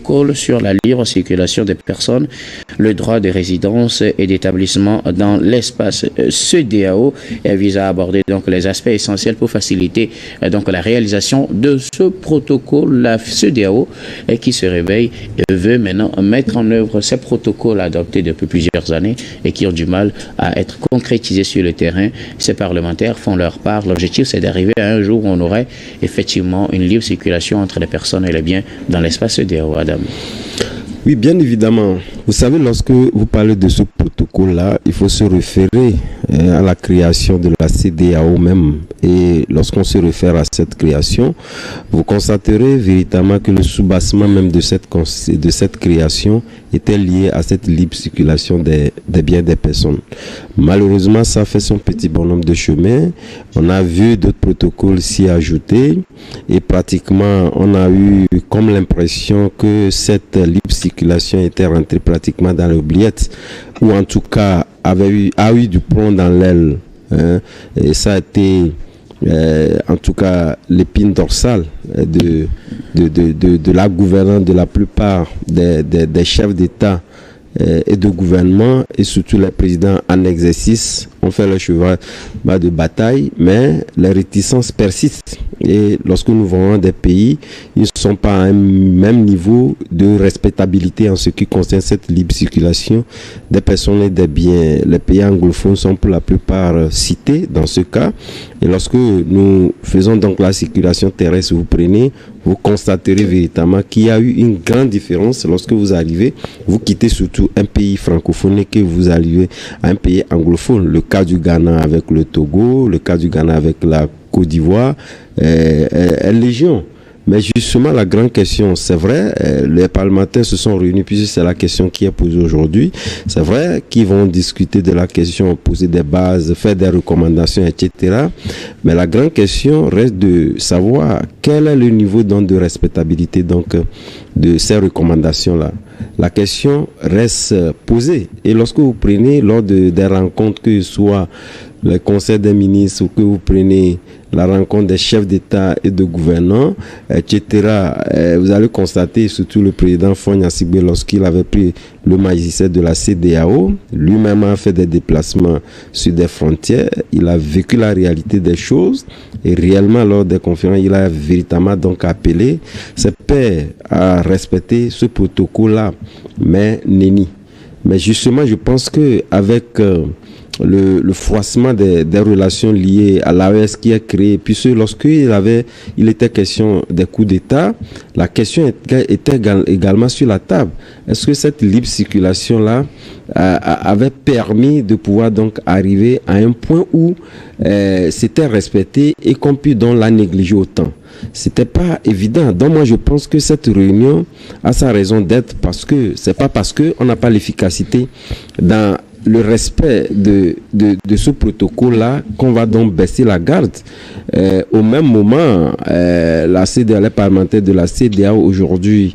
protocole sur la libre circulation des personnes, le droit de résidence et d'établissement dans l'espace CEDEAO vise à aborder donc les aspects essentiels pour faciliter donc la réalisation de ce protocole. La CEDEAO qui se réveille et veut maintenant mettre en œuvre ces protocoles adoptés depuis plusieurs années et qui ont du mal à être concrétisés sur le terrain. Ces parlementaires font leur part. L'objectif, c'est d'arriver à un jour où on aurait effectivement une libre circulation entre les personnes et les biens dans l'espace CEDEAO. Adam. Oui, bien évidemment. Vous savez, lorsque vous parlez de ce protocole-là, il faut se référer à la création de la CEDEAO même. Et lorsqu'on se réfère à cette création, vous constaterez véritablement que le soubassement même de cette création était lié à cette libre circulation des biens des personnes. Malheureusement, ça fait son petit bonhomme de chemin. On a vu d'autres protocoles s'y ajouter et pratiquement on a eu comme l'impression que cette libre circulation était rentrée pratiquement dans l'oubliette, ou en tout cas a eu du plomb dans l'aile. Hein, et ça a été en tout cas l'épine dorsale de la gouvernance de la plupart des chefs d'État et de gouvernement, et surtout les présidents en exercice ont fait le cheval de bataille, mais les réticences persistent. Et lorsque nous voyons des pays, ils ne sont pas à un même niveau de respectabilité en ce qui concerne cette libre circulation des personnes et des biens. Les pays anglophones sont pour la plupart cités dans ce cas. Et lorsque nous faisons donc la circulation terrestre, vous constaterez véritablement qu'il y a eu une grande différence lorsque vous arrivez, vous quittez surtout un pays francophone et que vous arrivez à un pays anglophone. Le cas du Ghana avec le Togo, le cas du Ghana avec la Côte d'Ivoire est légion. Mais justement, la grande question, c'est vrai, les parlementaires se sont réunis puisque c'est la question qui est posée aujourd'hui. C'est vrai qu'ils vont discuter de la question, poser des bases, faire des recommandations, etc. Mais la grande question reste de savoir quel est le niveau donc de respectabilité donc de ces recommandations-là. La question reste posée. Et lorsque vous prenez lors des rencontres, que ce soit le Conseil des ministres ou que vous prenez la rencontre des chefs d'État et de gouvernement, etc., vous allez constater, surtout le président Faure Gnassingbé, lorsqu'il avait pris le magistère de la CEDEAO, lui-même a fait des déplacements sur des frontières, il a vécu la réalité des choses, et réellement lors des conférences, il a véritablement donc appelé ses pairs à respecter ce protocole-là, mais nenni. Mais justement, je pense qu'avec le froissement des relations liées à l'AES qui est créé, puisque lorsqu'il était question des coups d'État, la question était également sur la table. Est-ce que cette libre circulation-là avait permis de pouvoir donc arriver à un point où c'était respecté et qu'on puisse donc la négliger autant? C'était pas évident. Donc moi je pense que cette réunion a sa raison d'être, parce que c'est pas parce que on n'a pas l'efficacité dans le respect de ce protocole-là qu'on va donc baisser la garde. Au même moment, les parlementaires de la CEDEAO aujourd'hui,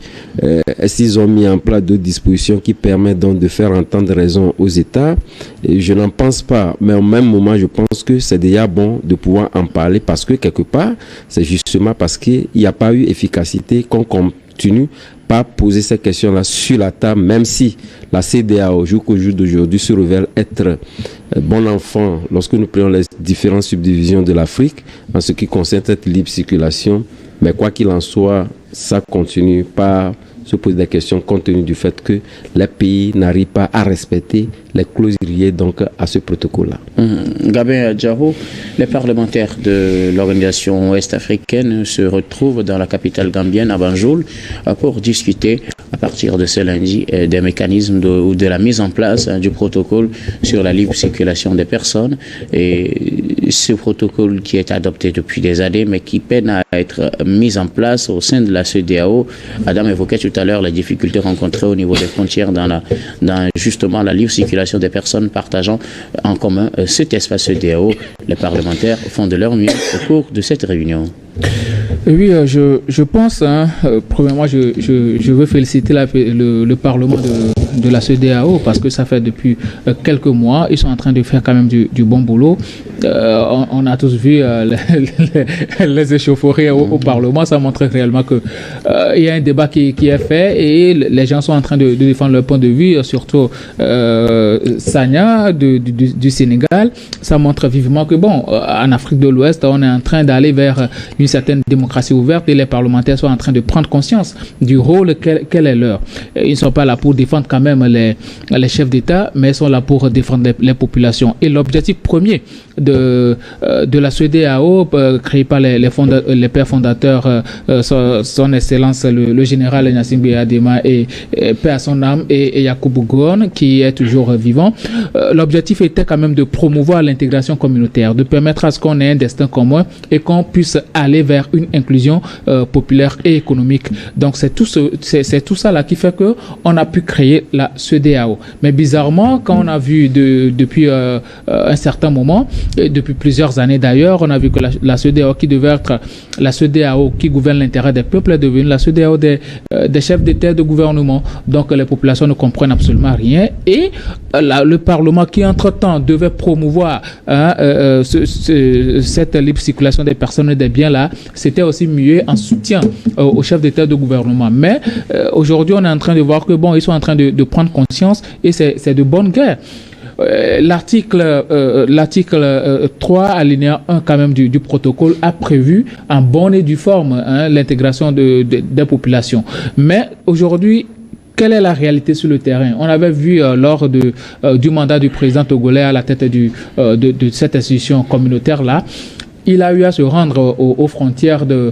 s'ils ont mis en place d'autres dispositions qui permettent donc de faire entendre raison aux États, et je n'en pense pas. Mais au même moment, je pense que c'est déjà bon de pouvoir en parler, parce que quelque part, c'est justement parce qu'il n'y a pas eu efficacité qu'on continue pas poser ces questions-là sur la table, même si la CEDEAO, jusqu'au jour d'aujourd'hui, se révèle être bon enfant lorsque nous prenons les différentes subdivisions de l'Afrique en ce qui concerne cette libre circulation. Mais quoi qu'il en soit, ça continue pas se poser des questions compte tenu du fait que les pays n'arrivent pas à respecter les clauses liées donc à ce protocole-là. Gabin Adjaro, les parlementaires de l'organisation ouest-africaine se retrouvent dans la capitale gambienne à Banjul pour discuter à partir de ce lundi des mécanismes ou de la mise en place du protocole sur la libre circulation des personnes. Et ce protocole qui est adopté depuis des années mais qui peine à être mis en place au sein de la CEDEAO. Adam évoquait tout à l'heure les difficultés rencontrées au niveau des frontières dans justement la libre circulation des personnes partageant en commun cet espace CEDEAO. Les parlementaires font de leur mieux au cours de cette réunion. Oui, je pense, premièrement, je veux féliciter le Parlement de la CEDEAO, parce que ça fait depuis quelques mois, ils sont en train de faire quand même du bon boulot. on a tous vu les échauffourées au Parlement. Ça montre réellement que il y a un débat qui est fait et les gens sont en train de défendre leur point de vue, surtout Sagna du Sénégal. Ça montre vivement que en Afrique de l'Ouest, on est en train d'aller vers une certaine démocratie ouverte et les parlementaires sont en train de prendre conscience du rôle quel est leur. Ils ne sont pas là pour défendre quand même les chefs d'État, mais ils sont là pour défendre les populations. Et l'objectif premier de la CEDEAO, créé par les pères fondateurs, son excellence le général Gnassingbé Adema et paix à son âme, et Yakubu Gowon qui est toujours vivant, l'objectif était quand même de promouvoir l'intégration communautaire, de permettre à ce qu'on ait un destin commun et qu'on puisse aller vers une inclusion populaire et économique. Donc c'est tout ça là qui fait que on a pu créer la CEDEAO. Mais bizarrement, quand on a vu depuis un certain moment, et depuis plusieurs années d'ailleurs, on a vu que la CEDEAO qui devait être la CEDEAO qui gouverne l'intérêt des peuples est devenue la CEDEAO des chefs d'État et de gouvernement. Donc les populations ne comprennent absolument rien et le Parlement qui entre-temps devait promouvoir cette libre circulation des personnes et des biens là, c'était aussi muet en soutien aux chefs d'État et de gouvernement. Mais aujourd'hui, on est en train de voir que ils sont en train de prendre conscience et c'est de bonne guerre. L'article 3 alinéa 1 quand même du protocole a prévu en bonne et due forme l'intégration des populations. Mais aujourd'hui, quelle est la réalité sur le terrain? On avait vu lors du mandat du président togolais à la tête de cette institution communautaire-là, il a eu à se rendre aux frontières de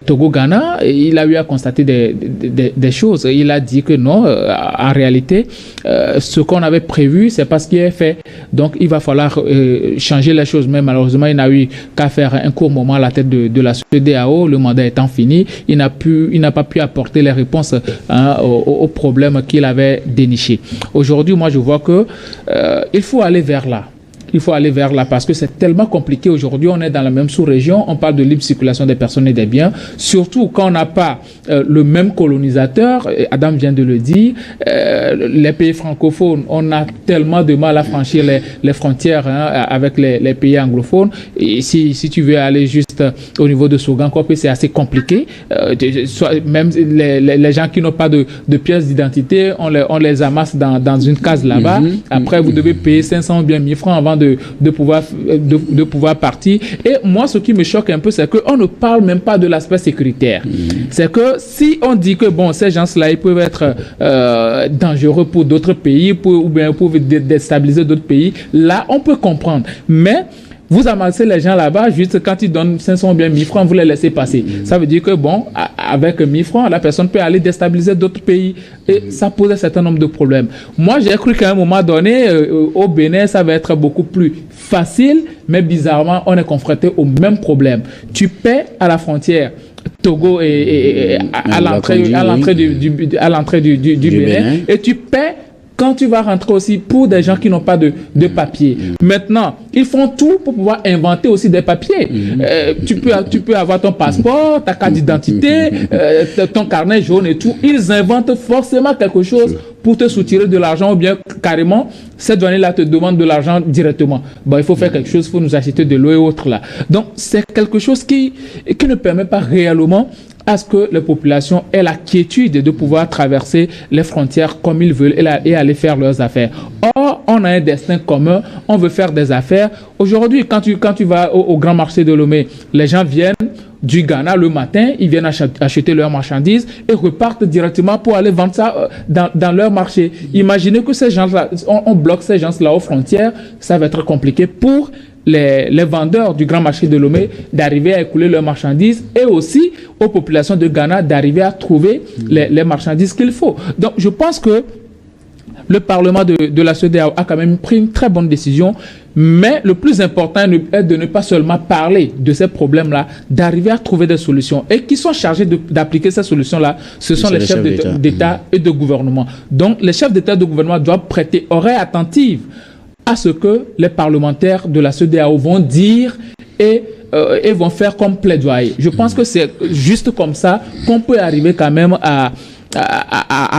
Togo-Ghana et il a eu à constater des choses. Il a dit que non, en réalité, ce qu'on avait prévu, c'est pas ce qui est fait. Donc, il va falloir changer les choses. Mais malheureusement, il n'a eu qu'à faire un court moment à la tête de la CEDEAO, le mandat étant fini. Il n'a pas pu apporter les réponses aux problèmes qu'il avait dénichés. Aujourd'hui, moi, je vois que il faut aller vers là. Il faut aller vers là parce que c'est tellement compliqué aujourd'hui. On est dans la même sous-région. On parle de libre circulation des personnes et des biens. Surtout quand on n'a pas le même colonisateur. Adam vient de le dire. Les pays francophones, on a tellement de mal à franchir les frontières avec les pays anglophones. Et si tu veux aller juste au niveau de Sogankopé, c'est assez compliqué. Même les gens qui n'ont pas de pièces d'identité, on les amasse dans une case là-bas. Après, vous devez payer 500 ou bien 1000 francs avant de pouvoir partir. Et moi, ce qui me choque un peu, c'est qu'on ne parle même pas de l'aspect sécuritaire. C'est que si on dit que ces gens-là, ils peuvent être dangereux pour d'autres pays, ou bien pour déstabiliser d'autres pays, là, on peut comprendre. Mais vous amassez les gens là-bas, juste quand ils donnent 500 ou bien 1000 francs, vous les laissez passer. Ça veut dire que avec 1000 francs, la personne peut aller déstabiliser d'autres pays. Et ça pose un certain nombre de problèmes. Moi, j'ai cru qu'à un moment donné, au Bénin, ça va être beaucoup plus facile, mais bizarrement, on est confronté au même problème. Tu paies à la frontière Togo et à l'entrée du Bénin, et tu paies quand tu vas rentrer aussi pour des gens qui n'ont pas de papiers. Maintenant, ils font tout pour pouvoir inventer aussi des papiers. Tu peux avoir ton passeport, ta carte d'identité, ton carnet jaune et tout. Ils inventent forcément quelque chose pour te soutirer de l'argent ou bien carrément, cette douanier-là te demande de l'argent directement. Il faut faire quelque chose, il faut nous acheter de l'eau et autres là. Donc, c'est quelque chose qui ne permet pas réellement à ce que les populations aient la quiétude de pouvoir traverser les frontières comme ils veulent et aller faire leurs affaires. Or, on a un destin commun, on veut faire des affaires. Aujourd'hui, quand tu vas au grand marché de Lomé, les gens viennent du Ghana le matin, ils viennent acheter leurs marchandises et repartent directement pour aller vendre ça dans leur marché. Imaginez que ces gens-là, on bloque ces gens-là aux frontières, ça va être compliqué pour les vendeurs du grand marché de Lomé d'arriver à écouler leurs marchandises et aussi aux populations de Ghana d'arriver à trouver les marchandises qu'il faut. Donc, je pense que le Parlement de la CEDEAO a quand même pris une très bonne décision, mais le plus important est de ne pas seulement parler de ces problèmes-là, d'arriver à trouver des solutions. Et qui sont chargés d'appliquer ces solutions-là, ce sont les chefs d'État et de gouvernement. Donc, les chefs d'État et de gouvernement doivent prêter oreille attentive à ce que les parlementaires de la CEDEAO vont dire et vont faire comme plaidoyer. Je pense que c'est juste comme ça qu'on peut arriver quand même à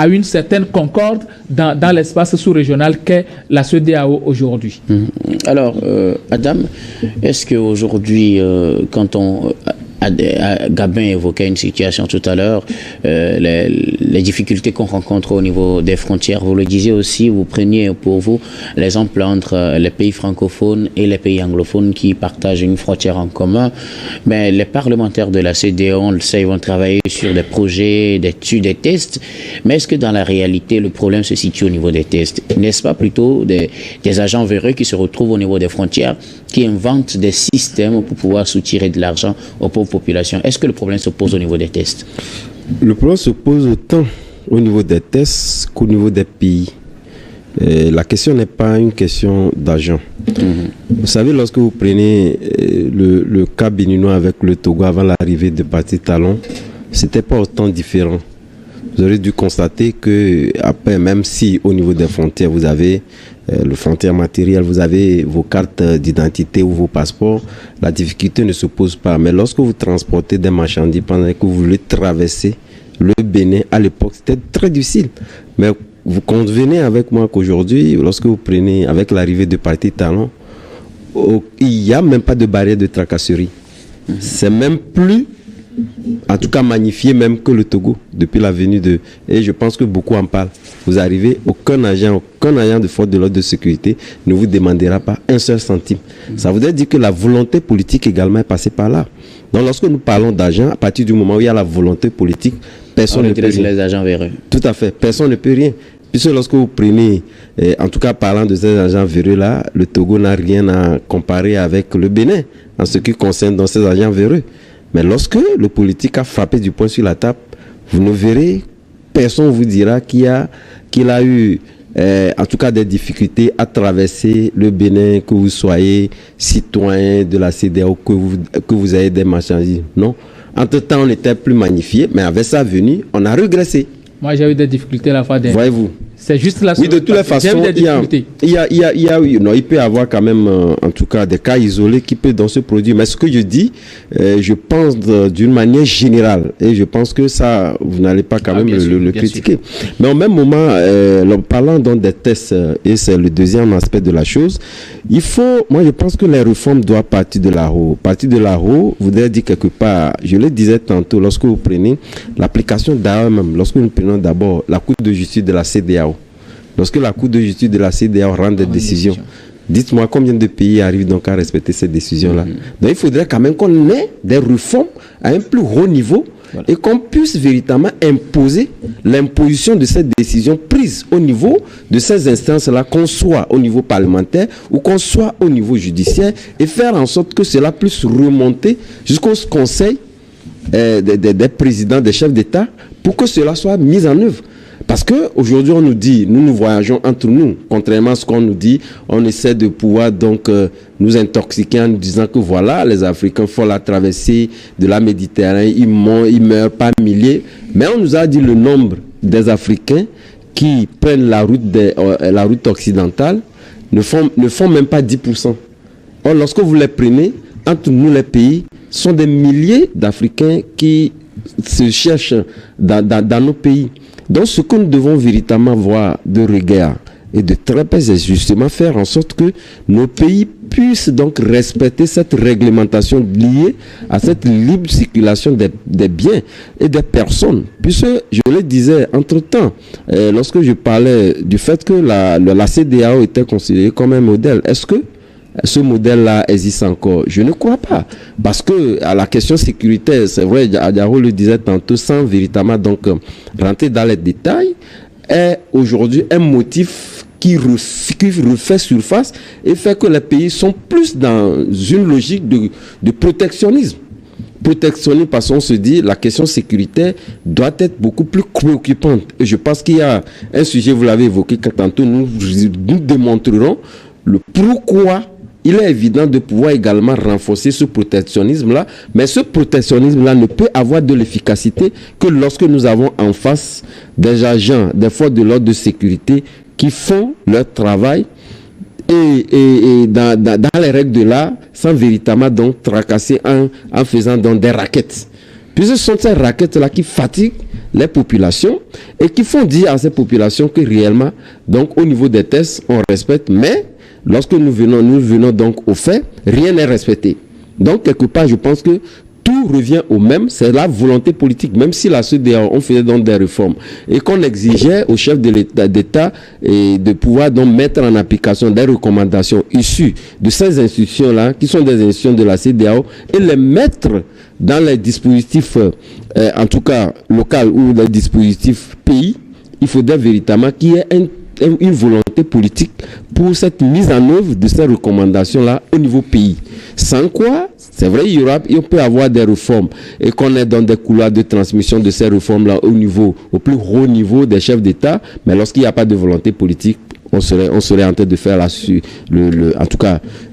à une certaine concorde dans l'espace sous-régional qu'est la CEDEAO aujourd'hui. Alors, Adam, est-ce qu'aujourd'hui, quand Gabin évoquait une situation tout à l'heure, les difficultés qu'on rencontre au niveau des frontières, vous le disiez aussi, vous preniez pour vous l'exemple entre les pays francophones et les pays anglophones qui partagent une frontière en commun. Mais les parlementaires de la CEDEAO, on le sait, ils vont travailler sur des projets, des tests. Mais est-ce que dans la réalité, le problème se situe au niveau des tests? N'est-ce pas plutôt des agents véreux qui se retrouvent au niveau des frontières, qui inventent des systèmes pour pouvoir soutirer de l'argent aux pauvres populations? Est-ce que le problème se pose au niveau des tests? Le problème se pose autant au niveau des tests qu'au niveau des pays. La question n'est pas une question d'argent. Vous savez, lorsque vous prenez le cas béninois avec le Togo avant l'arrivée de Patrice Talon, c'était pas autant différent. Vous aurez dû constater que, après, même si au niveau des frontières, vous avez le frontière matériel, vous avez vos cartes d'identité ou vos passeports, la difficulté ne se pose pas. Mais lorsque vous transportez des marchandises pendant que vous voulez traverser le Bénin, à l'époque, c'était très difficile. Mais vous convenez avec moi qu'aujourd'hui, lorsque vous prenez, avec l'arrivée de Patrice Talon, il n'y a même pas de barrière de tracasserie. C'est même plus, en tout cas magnifié même que le Togo, depuis la venue de... Et je pense que beaucoup en parlent. Vous arrivez, aucun agent de force de l'ordre de sécurité ne vous demandera pas un seul centime. Ça voudrait dire que la volonté politique également est passée par là. Donc lorsque nous parlons d'agents, à partir du moment où il y a la volonté politique, personne ne peut rien. Les agents véreux. Tout à fait, personne ne peut rien. Puisque lorsque vous prenez, en tout cas parlant de ces agents véreux-là, le Togo n'a rien à comparer avec le Bénin en ce qui concerne dans ces agents véreux. Mais lorsque le politique a frappé du poing sur la table, vous ne verrez, personne ne vous dira qu'il a eu, en tout cas, des difficultés à traverser le Bénin, que vous soyez citoyen de la CEDEAO, que vous ayez des marchandises. Non. Entre-temps, on était plus magnifié, mais avec sa venue, on a régressé. Moi, j'ai eu des difficultés à la fois. Voyez-vous. C'est juste la Oui, de toutes les façons, il peut y avoir quand même, en tout cas, des cas isolés qui peuvent dans ce produit. Mais ce que je dis, je pense d'une manière générale. Et je pense que ça, vous n'allez pas quand même le critiquer. Sûr. Mais au même moment, parlant donc des tests, et c'est le deuxième aspect de la chose, moi je pense que les réformes doivent partir de là-haut. Partir de là-haut, voudrait dire quelque part, je le disais tantôt, lorsque vous prenez l'application d'AMM, lorsque nous prenons d'abord la Cour de justice de la CEDEAO, lorsque la Cour de justice de la CEDEAO rend des décisions, dites-moi combien de pays arrivent donc à respecter ces décisions-là. Donc il faudrait quand même qu'on ait des réformes à un plus haut niveau et qu'on puisse véritablement imposer l'imposition de ces décisions prises au niveau de ces instances-là, qu'on soit au niveau parlementaire ou qu'on soit au niveau judiciaire, et faire en sorte que cela puisse remonter jusqu'au conseil des présidents, des chefs d'État, pour que cela soit mis en œuvre. Parce qu'aujourd'hui, on nous dit, nous voyageons entre nous. Contrairement à ce qu'on nous dit, on essaie de pouvoir donc nous intoxiquer en nous disant que voilà, les Africains font la traversée de la Méditerranée, ils meurent par milliers. Mais on nous a dit le nombre des Africains qui prennent la route occidentale ne font même pas 10%. Or, lorsque vous les prenez, entre nous les pays, sont des milliers d'Africains qui se cherchent dans nos pays. Donc, ce que nous devons véritablement voir de regard et de très près, c'est justement faire en sorte que nos pays puissent donc respecter cette réglementation liée à cette libre circulation des biens et des personnes. Puisque, je le disais, entre-temps, lorsque je parlais du fait que la CEDEAO était considérée comme un modèle, est-ce que ce modèle-là existe encore? Je ne crois pas. Parce que à la question sécuritaire, c'est vrai, Diaro le disait tantôt, sans véritablement donc rentrer dans les détails, est aujourd'hui un motif qui refait surface et fait que les pays sont plus dans une logique de protectionnisme. Protectionnisme parce qu'on se dit la question sécuritaire doit être beaucoup plus préoccupante. Et je pense qu'il y a un sujet, vous l'avez évoqué, que tantôt nous démontrerons le pourquoi il est évident de pouvoir également renforcer ce protectionnisme-là, mais ce protectionnisme-là ne peut avoir de l'efficacité que lorsque nous avons en face des agents, des forces de l'ordre de sécurité qui font leur travail et dans les règles de l'art, sans véritablement donc tracasser en faisant donc des raquettes. Puis ce sont ces raquettes-là qui fatiguent les populations et qui font dire à ces populations que réellement, donc au niveau des tests, on respecte, mais lorsque nous venons donc au fait, rien n'est respecté. Donc quelque part, je pense que tout revient au même, c'est la volonté politique, même si la CEDEAO, on faisait donc des réformes et qu'on exigeait au chef de l'État de pouvoir donc mettre en application des recommandations issues de ces institutions-là, qui sont des institutions de la CEDEAO, et les mettre dans les dispositifs, en tout cas local ou les dispositifs pays. Il faudrait véritablement qu'il y ait une volonté politique pour cette mise en œuvre de ces recommandations-là au niveau pays. Sans quoi, c'est vrai, il peut y avoir des réformes et qu'on est dans des couloirs de transmission de ces réformes-là au plus haut niveau des chefs d'État, mais lorsqu'il n'y a pas de volonté politique, on serait en train de faire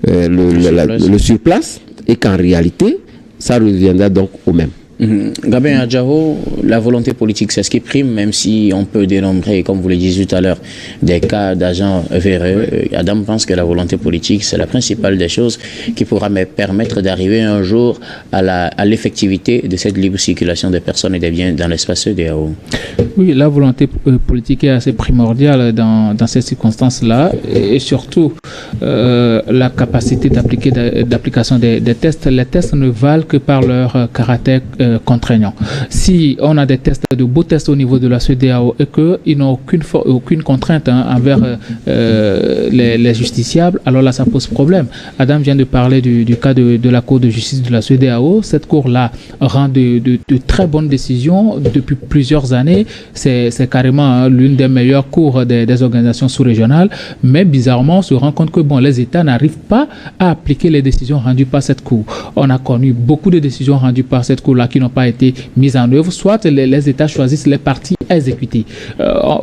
le surplace, et qu'en réalité, ça reviendra donc au même. Gabin Adjao, la volonté politique, c'est ce qui prime, même si on peut dénombrer, comme vous le disiez tout à l'heure, des cas d'agents véreux. Adam pense que la volonté politique, c'est la principale des choses qui pourra me permettre d'arriver un jour à l'effectivité de cette libre circulation des personnes et des biens dans l'espace CEDEAO. Oui, la volonté politique est assez primordiale dans ces circonstances-là, et surtout la capacité d'application des tests. Les tests ne valent que par leur caractère contraignant. Si on a des tests, de beaux tests au niveau de la CEDEAO et qu'ils n'ont aucune contrainte envers les justiciables, alors là ça pose problème. Adam vient de parler du cas de la Cour de justice de la CEDEAO. Cette cour-là rend de très bonnes décisions depuis plusieurs années. C'est carrément l'une des meilleures cours des organisations sous-régionales, mais bizarrement on se rend compte que les États n'arrivent pas à appliquer les décisions rendues par cette cour. On a connu beaucoup de décisions rendues par cette cour-là qui n'ont pas été mises en œuvre. Soit les États choisissent les parties à exécuter,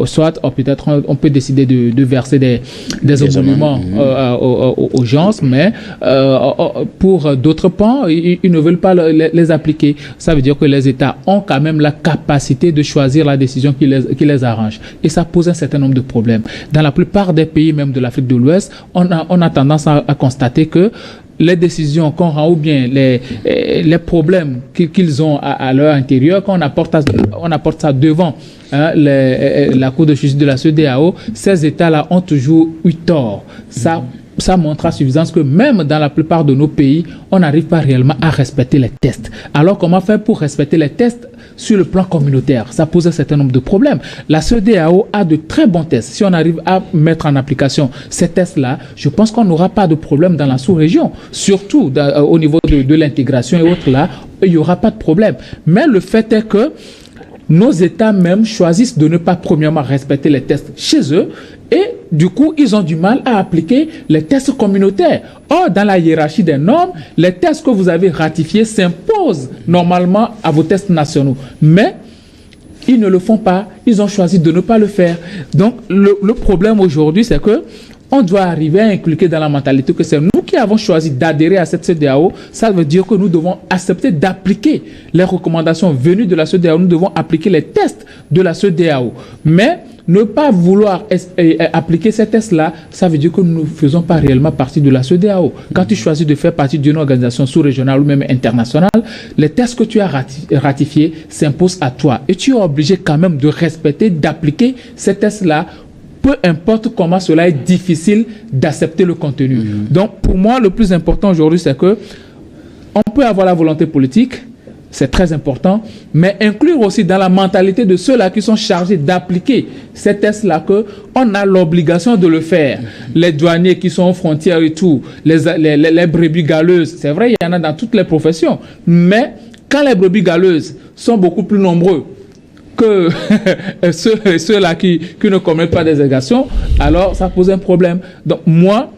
soit peut-être on peut décider de verser des émoluments aux gens, mais pour d'autres pans, ils ne veulent pas les appliquer. Ça veut dire que les États ont quand même la capacité de choisir la décision qui les arrange. Et ça pose un certain nombre de problèmes. Dans la plupart des pays, même de l'Afrique de l'Ouest, on a tendance à constater que les décisions qu'on rend ou bien les problèmes qu'ils ont à leur intérieur, quand on apporte ça devant la Cour de justice de la CEDEAO, ces États-là ont toujours eu tort. Ça montre à suffisance que même dans la plupart de nos pays, on n'arrive pas réellement à respecter les tests. Alors comment faire pour respecter les tests sur le plan communautaire? Ça pose un certain nombre de problèmes. La CEDEAO a de très bons tests. Si on arrive à mettre en application ces tests-là, je pense qu'on n'aura pas de problème dans la sous-région. Surtout au niveau de l'intégration et autres là, il n'y aura pas de problème. Mais le fait est que nos États même choisissent de ne pas premièrement respecter les tests chez eux et du coup, ils ont du mal à appliquer les tests communautaires. Or, dans la hiérarchie des normes, les tests que vous avez ratifiés s'imposent normalement à vos tests nationaux. Mais ils ne le font pas, ils ont choisi de ne pas le faire. Donc, le problème aujourd'hui, c'est que on doit arriver à inculquer dans la mentalité que c'est nous qui avons choisi d'adhérer à cette CEDEAO. Ça veut dire que nous devons accepter d'appliquer les recommandations venues de la CEDEAO. Nous devons appliquer les tests de la CEDEAO. Mais ne pas vouloir appliquer ces tests-là, ça veut dire que nous ne faisons pas réellement partie de la CEDEAO. Quand tu choisis de faire partie d'une organisation sous-régionale ou même internationale, les tests que tu as ratifiés s'imposent à toi. Et tu es obligé quand même de respecter, d'appliquer ces tests-là, peu importe comment cela est difficile d'accepter le contenu. Donc, pour moi, le plus important aujourd'hui, c'est que on peut avoir la volonté politique, c'est très important, mais inclure aussi dans la mentalité de ceux-là qui sont chargés d'appliquer ces tests-là qu'on a l'obligation de le faire. Les douaniers qui sont aux frontières et tout, les brebis galeuses, c'est vrai, il y en a dans toutes les professions, mais quand les brebis galeuses sont beaucoup plus nombreux que ceux-là qui ne commettent pas des exactions, alors ça pose un problème. Donc moi,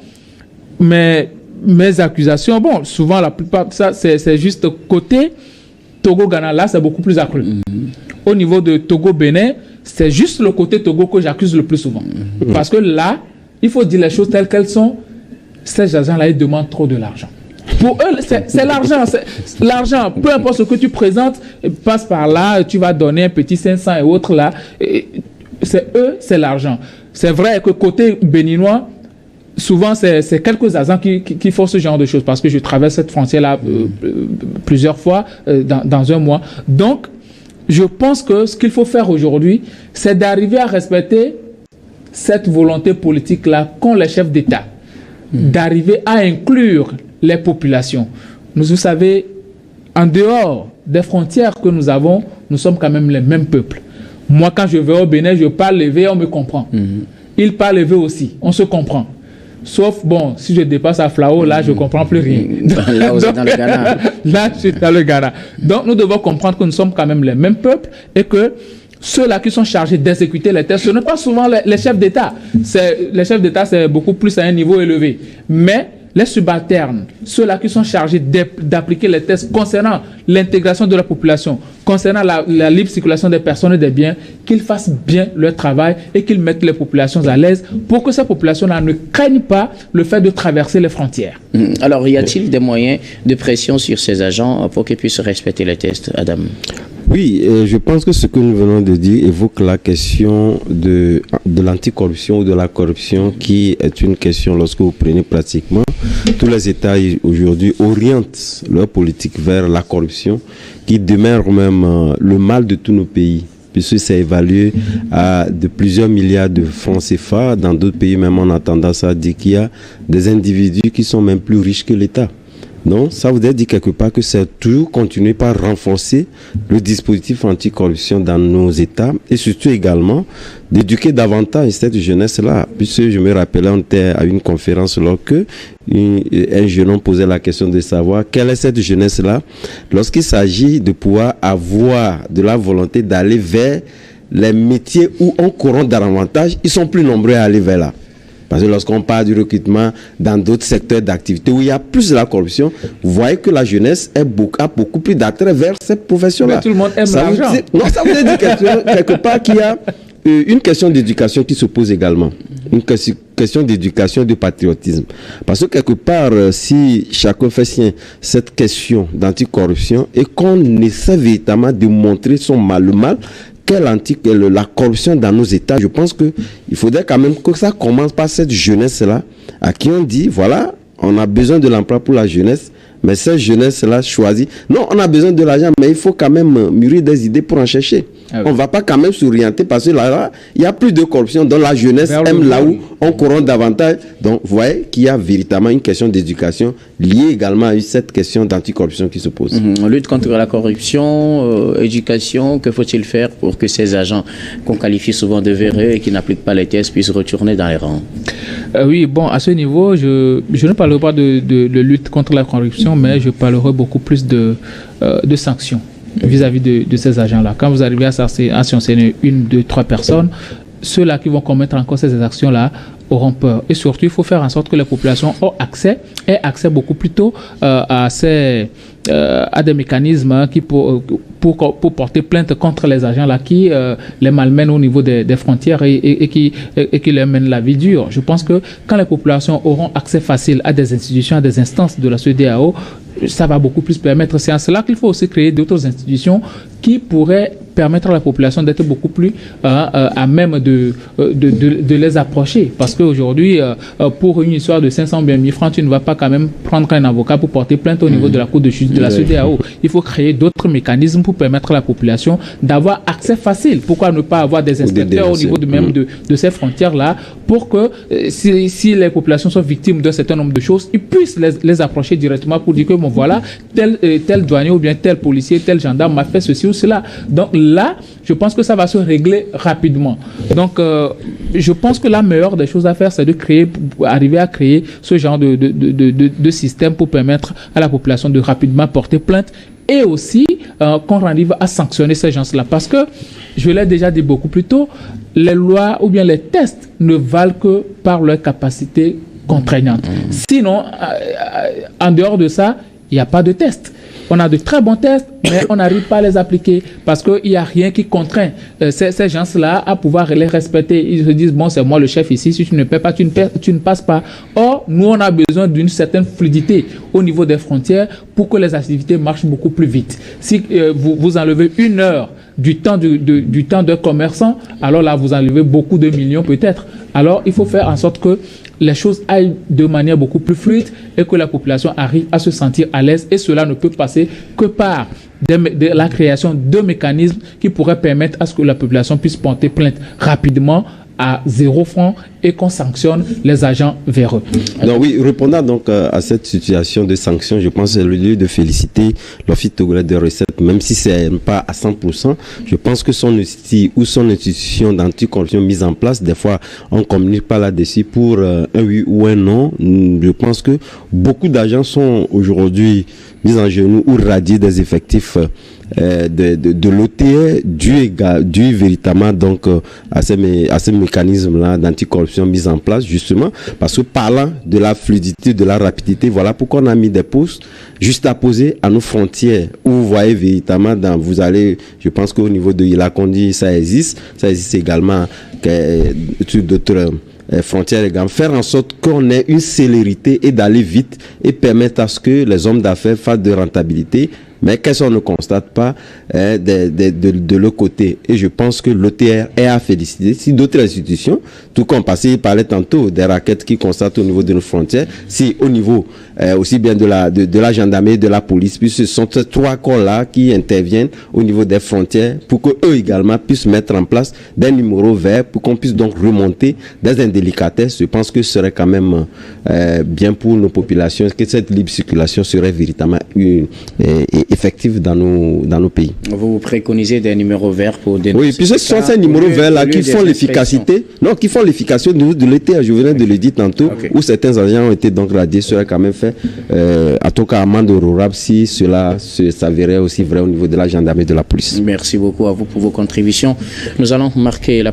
mes accusations, bon, souvent la plupart de ça, c'est juste côté Togo-Ghana, là c'est beaucoup plus accru. Au niveau de Togo-Bénin, c'est juste le côté Togo que j'accuse le plus souvent. Parce que là, il faut dire les choses telles qu'elles sont. Ces agents-là, ils demandent trop de l'argent. Pour eux, c'est l'argent. L'argent, peu importe ce que tu présentes, passe par là, tu vas donner un petit 500 et autres là. C'est eux, c'est l'argent. C'est vrai que côté béninois, souvent c'est quelques agents qui font ce genre de choses parce que je traverse cette frontière-là plusieurs fois dans un mois. Donc, je pense que ce qu'il faut faire aujourd'hui, c'est d'arriver à respecter cette volonté politique-là qu'ont les chefs d'État, d'arriver à inclure les populations. Vous savez, en dehors des frontières que nous avons, nous sommes quand même les mêmes peuples. Moi, quand je vais au Bénin, je parle levé, on me comprend. Il parle levé aussi, on se comprend. Sauf, bon, si je dépasse à Flao, là, je ne comprends plus rien. Là, vous êtes dans le Ghana. Là, je suis dans le Ghana. Donc, nous devons comprendre que nous sommes quand même les mêmes peuples et que ceux-là qui sont chargés d'exécuter les tests, ce n'est pas souvent les chefs d'État. Les chefs d'État, c'est beaucoup plus à un niveau élevé. Mais les subalternes, ceux-là qui sont chargés d'appliquer les tests concernant l'intégration de la population, concernant la libre circulation des personnes et des biens, qu'ils fassent bien leur travail et qu'ils mettent les populations à l'aise pour que ces populations-là ne craignent pas le fait de traverser les frontières. Alors, y a-t-il des moyens de pression sur ces agents pour qu'ils puissent respecter les tests, Adam? Oui, je pense que ce que nous venons de dire évoque la question de l'anticorruption ou de la corruption, qui est une question, lorsque vous prenez pratiquement, tous les États aujourd'hui orientent leur politique vers la corruption, qui demeure même le mal de tous nos pays, puisque c'est évalué à de plusieurs milliards de francs CFA. Dans d'autres pays, même, on a tendance à dire qu'il y a des individus qui sont même plus riches que l'État. Non, ça voudrait dire quelque part que c'est toujours continuer par renforcer le dispositif anticorruption dans nos États et surtout également d'éduquer davantage cette jeunesse-là. Puisque je me rappelais, on était à une conférence lorsque un jeune homme posait la question de savoir quelle est cette jeunesse-là lorsqu'il s'agit de pouvoir avoir de la volonté d'aller vers les métiers où on corrompt davantage, ils sont plus nombreux à aller vers là. Parce que lorsqu'on parle du recrutement dans d'autres secteurs d'activité où il y a plus de la corruption, vous voyez que la jeunesse a beaucoup plus d'attrait vers cette profession-là. Mais tout le monde aime l'argent. Non, ça veut dire quelque part qu'il y a une question d'éducation qui se pose également. Une question d'éducation et de patriotisme. Parce que quelque part, si chacun fait sien cette question d'anticorruption et qu'on essaie véritablement de montrer le mal, la corruption dans nos États, je pense qu'il faudrait quand même que ça commence par cette jeunesse-là, à qui on dit, voilà, on a besoin de l'emploi pour la jeunesse, mais cette jeunesse-là choisit. Non, on a besoin de l'argent, mais il faut quand même mûrir des idées pour en chercher. Ah oui. On ne va pas quand même s'orienter parce que là, il y a plus de corruption. Donc la jeunesse aime là où on corrompt davantage. Donc vous voyez qu'il y a véritablement une question d'éducation liée également à cette question d'anticorruption qui se pose. On lutte contre la corruption, éducation. Que faut-il faire pour que ces agents qu'on qualifie souvent de véreux et qui n'appliquent pas les tests puissent retourner dans les rangs? Oui, bon, à ce niveau, je ne parlerai pas de lutte contre la corruption, mais je parlerai beaucoup plus de sanctions vis-à-vis de ces agents-là. Quand vous arrivez à sanctionner 1, 2, 3 personnes, ceux-là qui vont commettre encore ces actions-là auront peur. Et surtout, il faut faire en sorte que les populations aient accès beaucoup plus tôt à des mécanismes qui pour porter plainte contre les agents-là qui les malmènent au niveau des frontières et qui leur mènent la vie dure. Je pense que quand les populations auront accès facile à des institutions, à des instances de la CEDEAO, ça va beaucoup plus permettre. C'est en cela qu'il faut aussi créer d'autres institutions qui pourraient permettre à la population d'être beaucoup plus à même de les approcher. Parce qu'aujourd'hui, pour une histoire de 500 000 francs, tu ne vas pas quand même prendre un avocat pour porter plainte au niveau de la Cour de justice de la CEDEAO. Il faut créer d'autres mécanismes pour permettre à la population d'avoir accès facile. Pourquoi ne pas avoir des inspecteurs au niveau de ces frontières-là pour que si les populations sont victimes d'un certain nombre de choses, ils puissent les approcher directement pour dire que bon voilà, tel douanier ou bien tel policier, tel gendarme m'a fait ceci ou cela. Donc là, je pense que ça va se régler rapidement. Donc, je pense que la meilleure des choses à faire, c'est arriver à créer ce genre de système pour permettre à la population de rapidement porter plainte et aussi qu'on arrive à sanctionner ces gens-là. Parce que, je l'ai déjà dit beaucoup plus tôt, les lois ou bien les tests ne valent que par leur capacité contraignante. Sinon, en dehors de ça, il n'y a pas de test. On a de très bons tests, mais on n'arrive pas à les appliquer parce qu'il n'y a rien qui contraint ces gens-là à pouvoir les respecter. Ils se disent, bon, c'est moi le chef ici, si tu ne paies pas, tu ne passes pas. Or, nous, on a besoin d'une certaine fluidité au niveau des frontières pour que les activités marchent beaucoup plus vite. Si vous enlevez 1 heure du temps d'un commerçant, alors là, vous enlevez beaucoup de millions peut-être. Alors, il faut faire en sorte que les choses aillent de manière beaucoup plus fluide et que la population arrive à se sentir à l'aise. Et cela ne peut passer que par de la création de mécanismes qui pourraient permettre à ce que la population puisse porter plainte rapidement à 0 francs et qu'on sanctionne les agents véreux. Donc oui, répondant donc à cette situation de sanctions, je pense que c'est le lieu de féliciter l'Office togolais de recettes, même si c'est pas à 100%. Je pense que son outil ou son institution d'anticorruption mise en place, des fois on communique pas là-dessus pour un oui ou un non. Je pense que beaucoup d'agents sont aujourd'hui mis en genoux ou radiés des effectifs de l'OTR dû véritablement donc à ces mécanismes-là d'anticorruption mis en place, justement parce que parlant de la fluidité, de la rapidité, voilà pourquoi on a mis des postes juste à poser à nos frontières où vous voyez véritablement vous allez, je pense qu'au niveau de Ilakondi ça existe également sur d'autres frontières également, faire en sorte qu'on ait une célérité et d'aller vite et permettre à ce que les hommes d'affaires fassent de rentabilité, mais qu'est-ce qu'on ne constate pas de l'autre côté. Et je pense que l'OTR est à féliciter. Si d'autres institutions, tout comme il parlait tantôt des raquettes qui constatent au niveau de nos frontières, si au niveau aussi bien de la gendarmerie, de la police, puis ce sont ces 3 corps-là qui interviennent au niveau des frontières pour que eux également puissent mettre en place des numéros verts pour qu'on puisse donc remonter des indélicatesses. Je pense que ce serait quand même bien pour nos populations, que cette libre circulation serait véritablement effective dans nos pays. Vous préconisez des numéros verts pour dénoncer. Oui, puis ce sont ces numéros verts-là qui font l'efficacité. Non, qui font l'efficacité de l'État. Je venais de le dire tantôt, où certains agents ont été donc radiés, serait quand même fait, en tout cas, amende honorable si cela s'avérait aussi vrai au niveau de la gendarmerie de la police. Merci beaucoup à vous pour vos contributions. Nous allons marquer la